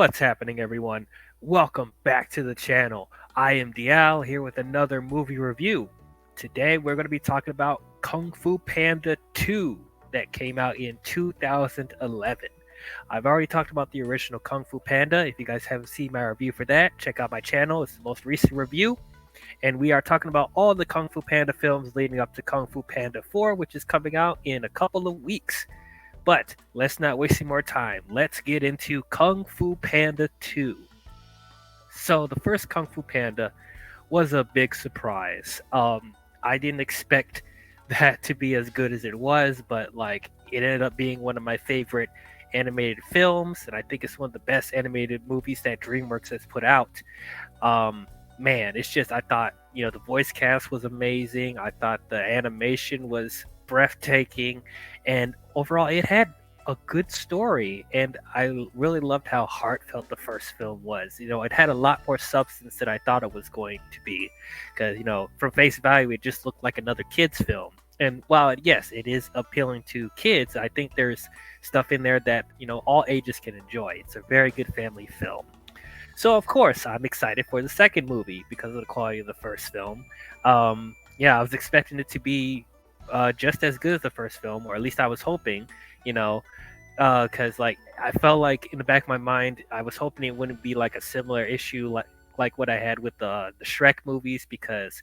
What's happening, everyone? Welcome back to the channel. I am Dial here with another movie review. Today, we're going to be talking about Kung Fu Panda 2 that came out in 2011. I've already talked about the original Kung Fu Panda. If you guys haven't seen my review for that, check out my channel. It's the most recent review. And we are talking about all the Kung Fu Panda films leading up to Kung Fu Panda 4, which is coming out in a couple of weeks. But let's not waste any more time. Let's get into Kung Fu Panda 2. So the first Kung Fu Panda was a big surprise. I didn't expect that to be as good as it was, but like it ended up being one of my favorite animated films, and I think it's one of the best animated movies that DreamWorks has put out. Man, it's just I thought the voice cast was amazing. I thought the animation was breathtaking, and overall it had a good story, and I really loved how heartfelt the first film was. It had a lot more substance than I thought it was going to be, because from face value it just looked like another kids film. And while yes, it is appealing to kids, I think there's stuff in there that all ages can enjoy. It's a very good family film. So of course I'm excited for the second movie because of the quality of the first film. Yeah, I was expecting it to be just as good as the first film, or at least I was hoping. You know, because like I felt like in the back of my mind I was hoping it wouldn't be like a similar issue like what I had with the Shrek movies, because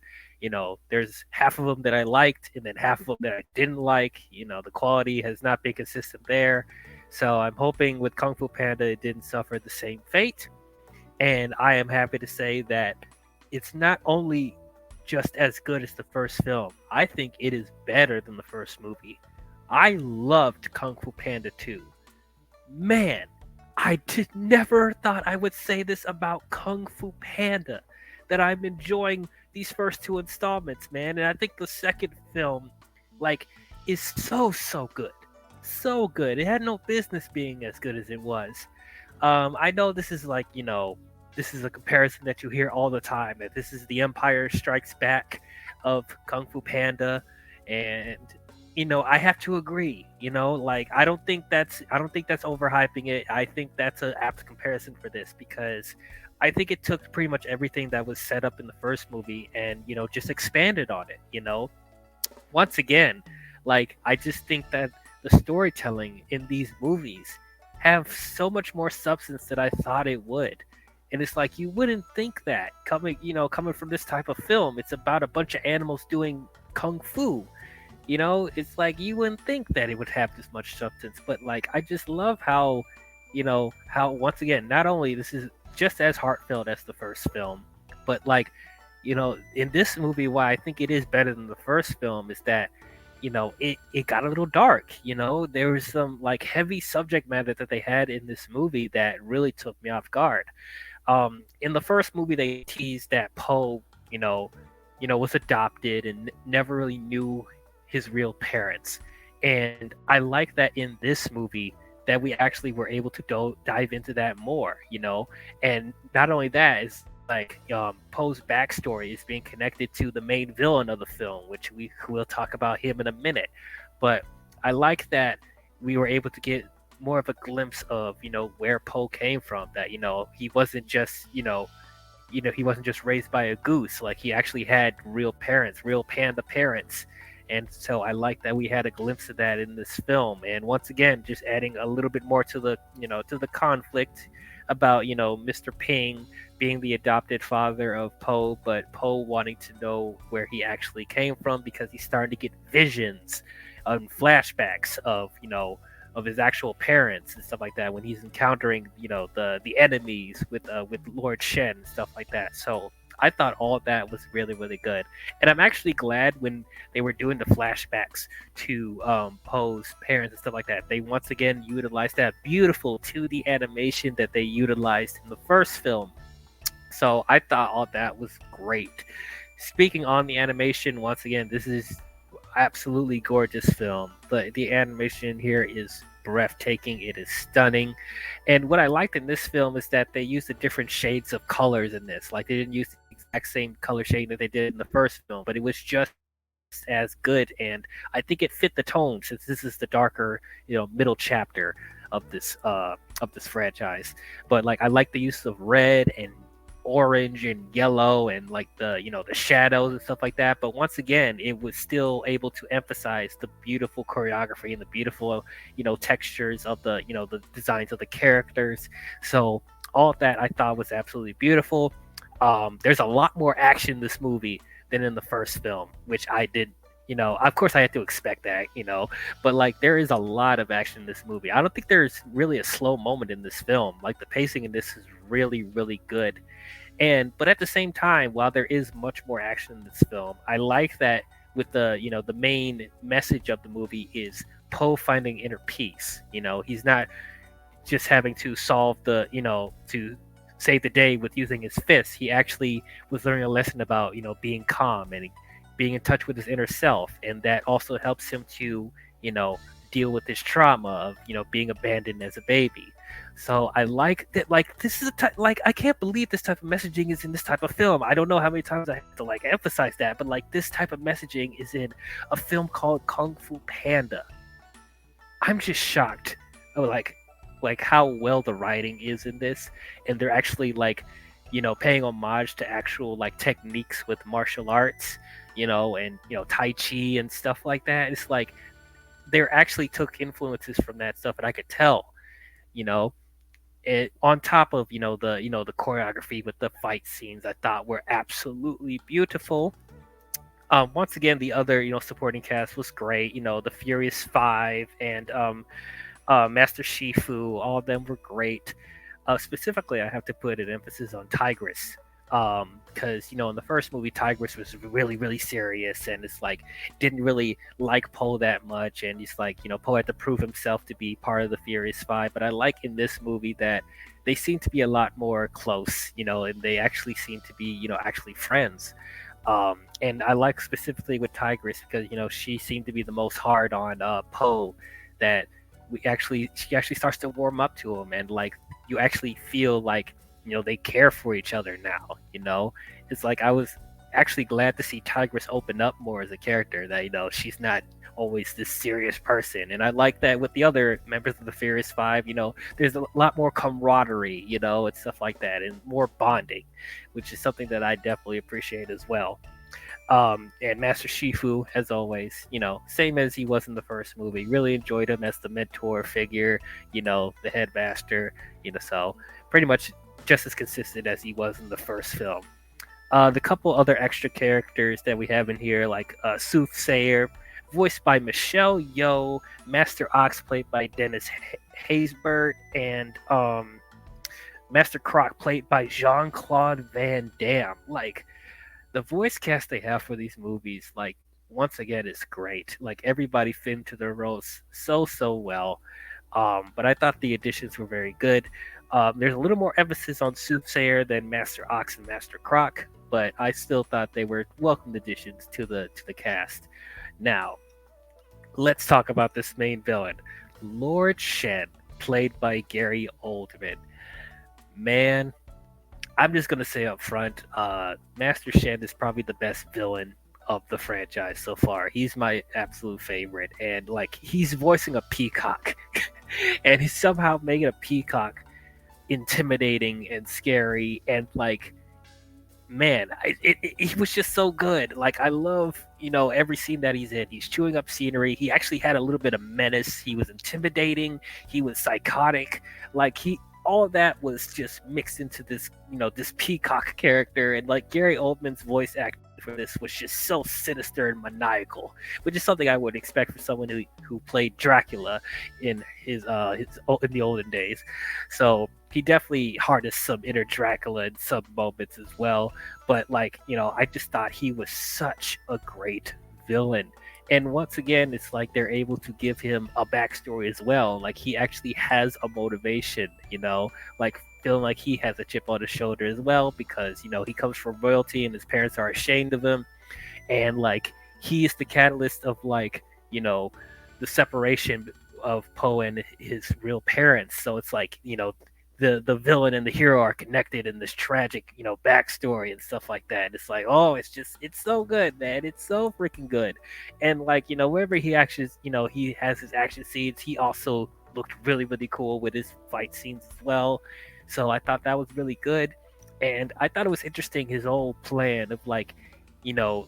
there's half of them that I liked and then half of them that I didn't like. The quality has not been consistent there, so I'm hoping with Kung Fu Panda it didn't suffer the same fate. And I am happy to say that it's not only just as good as the first film, I think it is better than the first movie. I loved Kung Fu Panda 2. Man, I did never thought I would say this about Kung Fu Panda, that I'm enjoying these first two installments, man. And I think the second film, like, is so good. So good. It had no business being as good as it was. I know this is like, this is a comparison that you hear all the time, that this is the Empire Strikes Back of Kung Fu Panda. And I have to agree. Like I don't think that's overhyping it. I think that's an apt comparison for this, because I think it took pretty much everything that was set up in the first movie and just expanded on it. Once again, like I just think that the storytelling in these movies have so much more substance than I thought it would. And it's like you wouldn't think that coming from this type of film. It's about a bunch of animals doing kung fu. It's like you wouldn't think that it would have this much substance, but like I just love how once again, not only this is just as heartfelt as the first film, but like in this movie, why I think it is better than the first film is that it got a little dark. There was some like heavy subject matter that they had in this movie that really took me off guard. In the first movie they teased that Poe was adopted and never really knew his real parents. And I like that in this movie that we actually were able to dive into that more. And not only that, it's like Poe's backstory is being connected to the main villain of the film, which we will talk about him in a minute. But I like that we were able to get more of a glimpse of where Poe came from, that he wasn't just he wasn't just raised by a goose. Like he actually had real parents, real panda parents. And so I like that we had a glimpse of that in this film. And once again, just adding a little bit more to the conflict about Mr. Ping being the adopted father of Poe, but Poe wanting to know where he actually came from, because he's starting to get visions and flashbacks of his actual parents and stuff like that when he's encountering the enemies with Lord Shen and stuff like that. So I thought all of that was really, really good. And I'm actually glad when they were doing the flashbacks to Poe's parents and stuff like that, they once again utilized that beautiful 2D animation that they utilized in the first film. So I thought all that was great. Speaking on the animation, once again, this is absolutely gorgeous film. The animation here is breathtaking. It is stunning. And what I liked in this film is that they used the different shades of colors in this. Like they didn't use the exact same color shade that they did in the first film, but it was just as good. And I think it fit the tone, since this is the darker, middle chapter of this of this franchise. But like I like the use of red and orange and yellow and like the shadows and stuff like that. But once again, it was still able to emphasize the beautiful choreography and the beautiful textures of the designs of the characters. So all of that I thought was absolutely beautiful. There's a lot more action in this movie than in the first film, which I did. Of course, I had to expect that. But like, there is a lot of action in this movie. I don't think there's really a slow moment in this film. Like, the pacing in this is really, really good. But at the same time, while there is much more action in this film, I like that with the main message of the movie is Poe finding inner peace. He's not just having to solve to save the day with using his fists. He actually was learning a lesson about being calm and being in touch with his inner self, and that also helps him to you know deal with his trauma of being abandoned as a baby. So I like that. Like, this is like, I can't believe this type of messaging is in this type of film. I don't know how many times I have to like emphasize that, but like, this type of messaging is in a film called Kung Fu Panda. I'm just shocked. Oh, like how well the writing is in this, and they're actually like, paying homage to actual like techniques with martial arts, and Tai Chi and stuff like that. It's like they actually took influences from that stuff, and I could tell, you know. It, on top of the choreography with the fight scenes, I thought were absolutely beautiful. Once again, the other supporting cast was great. The Furious Five and Master Shifu, all of them were great. Specifically, I have to put an emphasis on Tigress, because in the first movie, Tigress was really, really serious, and it's like didn't really like Poe that much, and he's like, Poe had to prove himself to be part of the Furious Five. But I like in this movie that they seem to be a lot more close, and they actually seem to be, actually friends. And I like specifically with Tigress because she seemed to be the most hard on Poe, that she actually starts to warm up to him, and like you actually feel like they care for each other now. It's like I was actually glad to see Tigress open up more as a character, that she's not always this serious person. And I like that with the other members of the Furious Five, there's a lot more camaraderie, and stuff like that, and more bonding, which is something that I definitely appreciate as well. And Master Shifu, as always, same as he was in the first movie. Really enjoyed him as the mentor figure, the headmaster, so pretty much just as consistent as he was in the first film. The couple other extra characters that we have in here, like Soothsayer, voiced by Michelle Yeoh, Master Ox, played by Dennis Haysbert, and Master Croc, played by Jean-Claude Van Damme. Like, the voice cast they have for these movies, like, once again, is great. Like, everybody fit into their roles so well. But I thought the additions were very good. There's a little more emphasis on Soothsayer than Master Ox and Master Croc, but I still thought they were welcome additions to the cast. Now, let's talk about this main villain, Lord Shen, played by Gary Oldman. Man, I'm just gonna say up front, Master Shen is probably the best villain of the franchise so far. He's my absolute favorite, and like, he's voicing a peacock, and he's somehow making a peacock intimidating and scary, and like, man, he was just so good. Like, I love every scene that he's in. He's chewing up scenery. He actually had a little bit of menace. He was intimidating. He was psychotic. Like, all of that was just mixed into this this peacock character, and like, Gary Oldman's voice acting for this was just so sinister and maniacal, which is something I would expect from someone who played Dracula in his in the olden days. So he definitely harnessed some inner Dracula in some moments as well. But like, I just thought he was such a great villain. And once again, it's like they're able to give him a backstory as well. Like, he actually has a motivation, like feeling like he has a chip on his shoulder as well, because he comes from royalty and his parents are ashamed of him, and like, he is the catalyst of like the separation of Poe and his real parents. So it's like the villain and the hero are connected in this tragic backstory and stuff like that. And it's like, oh, it's so good, man. It's so freaking good. And like, wherever he actually he has his action scenes, he also looked really, really cool with his fight scenes as well. So I thought that was really good. And I thought it was interesting his whole plan of like,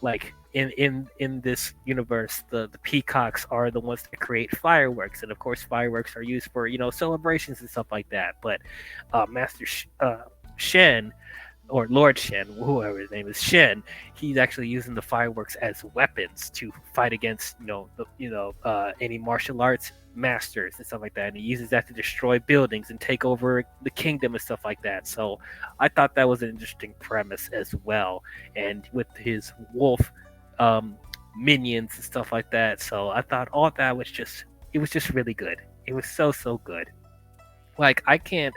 like in this universe, the peacocks are the ones that create fireworks, and of course fireworks are used for celebrations and stuff like that. But Shen, or Lord Shen, whoever his name is, Shen, he's actually using the fireworks as weapons to fight against any martial arts masters and stuff like that. And he uses that to destroy buildings and take over the kingdom and stuff like that. So I thought that was an interesting premise as well. And with his wolf um, minions and stuff like that. So I thought all that was just really good. It was so good. Like I can't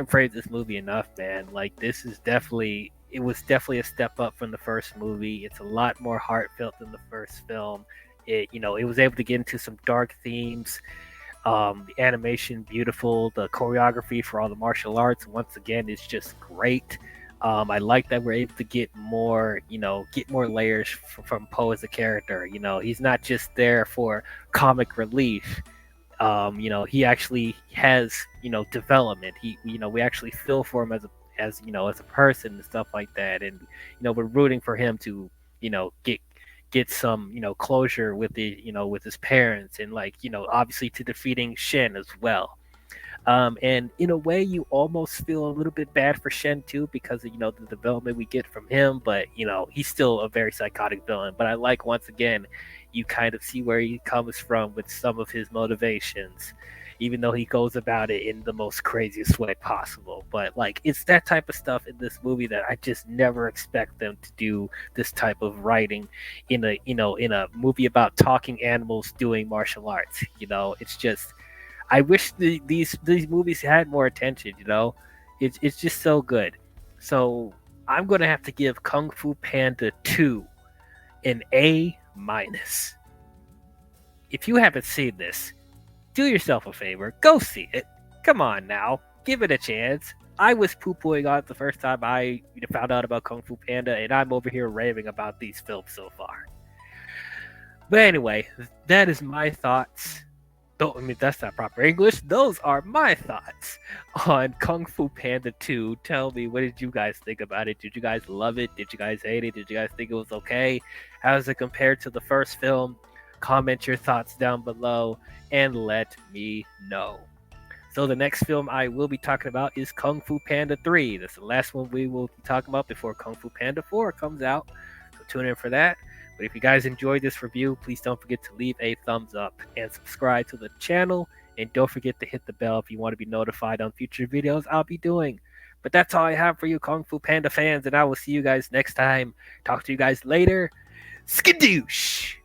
praise this movie enough, man. Like it was definitely a step up from the first movie. It's a lot more heartfelt than the first film. It was able to get into some dark themes. The animation beautiful, the choreography for all the martial arts once again is just great. I like that we're able to get more layers from Poe as a character. He's not just there for comic relief. He actually has development. We actually feel for him as a person and stuff like that, and we're rooting for him to get some closure with with his parents, and obviously to defeating Shen as well. And in a way, you almost feel a little bit bad for Shen too, because of the development we get from him. But he's still a very psychotic villain. But I like, once again, you kind of see where he comes from with some of his motivations, even though he goes about it in the most craziest way possible. But it's that type of stuff in this movie that I just never expect them to do. This type of writing in a movie about talking animals doing martial arts. It's just, I wish these movies had more attention. It's just so good. So I'm gonna have to give Kung Fu Panda 2 an A minus. If you haven't seen this, do yourself a favor, go see it. Come on now, give it a chance. I was poo-pooing on it the first time I found out about Kung Fu Panda, and I'm over here raving about these films so far. But anyway, that is my thoughts. I mean, that's not proper English. Those are my thoughts on Kung Fu Panda 2. Tell me, what did you guys think about it? Did you guys love it? Did you guys hate it? Did you guys think it was okay? How does it compare to the first film? Comment your thoughts down below and let me know. So the next film I will be talking about is Kung Fu Panda 3. That's the last one we will be talking about before Kung Fu Panda 4 comes out. So tune in for that. But if you guys enjoyed this review, please don't forget to leave a thumbs up and subscribe to the channel. And don't forget to hit the bell if you want to be notified on future videos I'll be doing. But that's all I have for you Kung Fu Panda fans, and I will see you guys next time. Talk to you guys later. Skadoosh!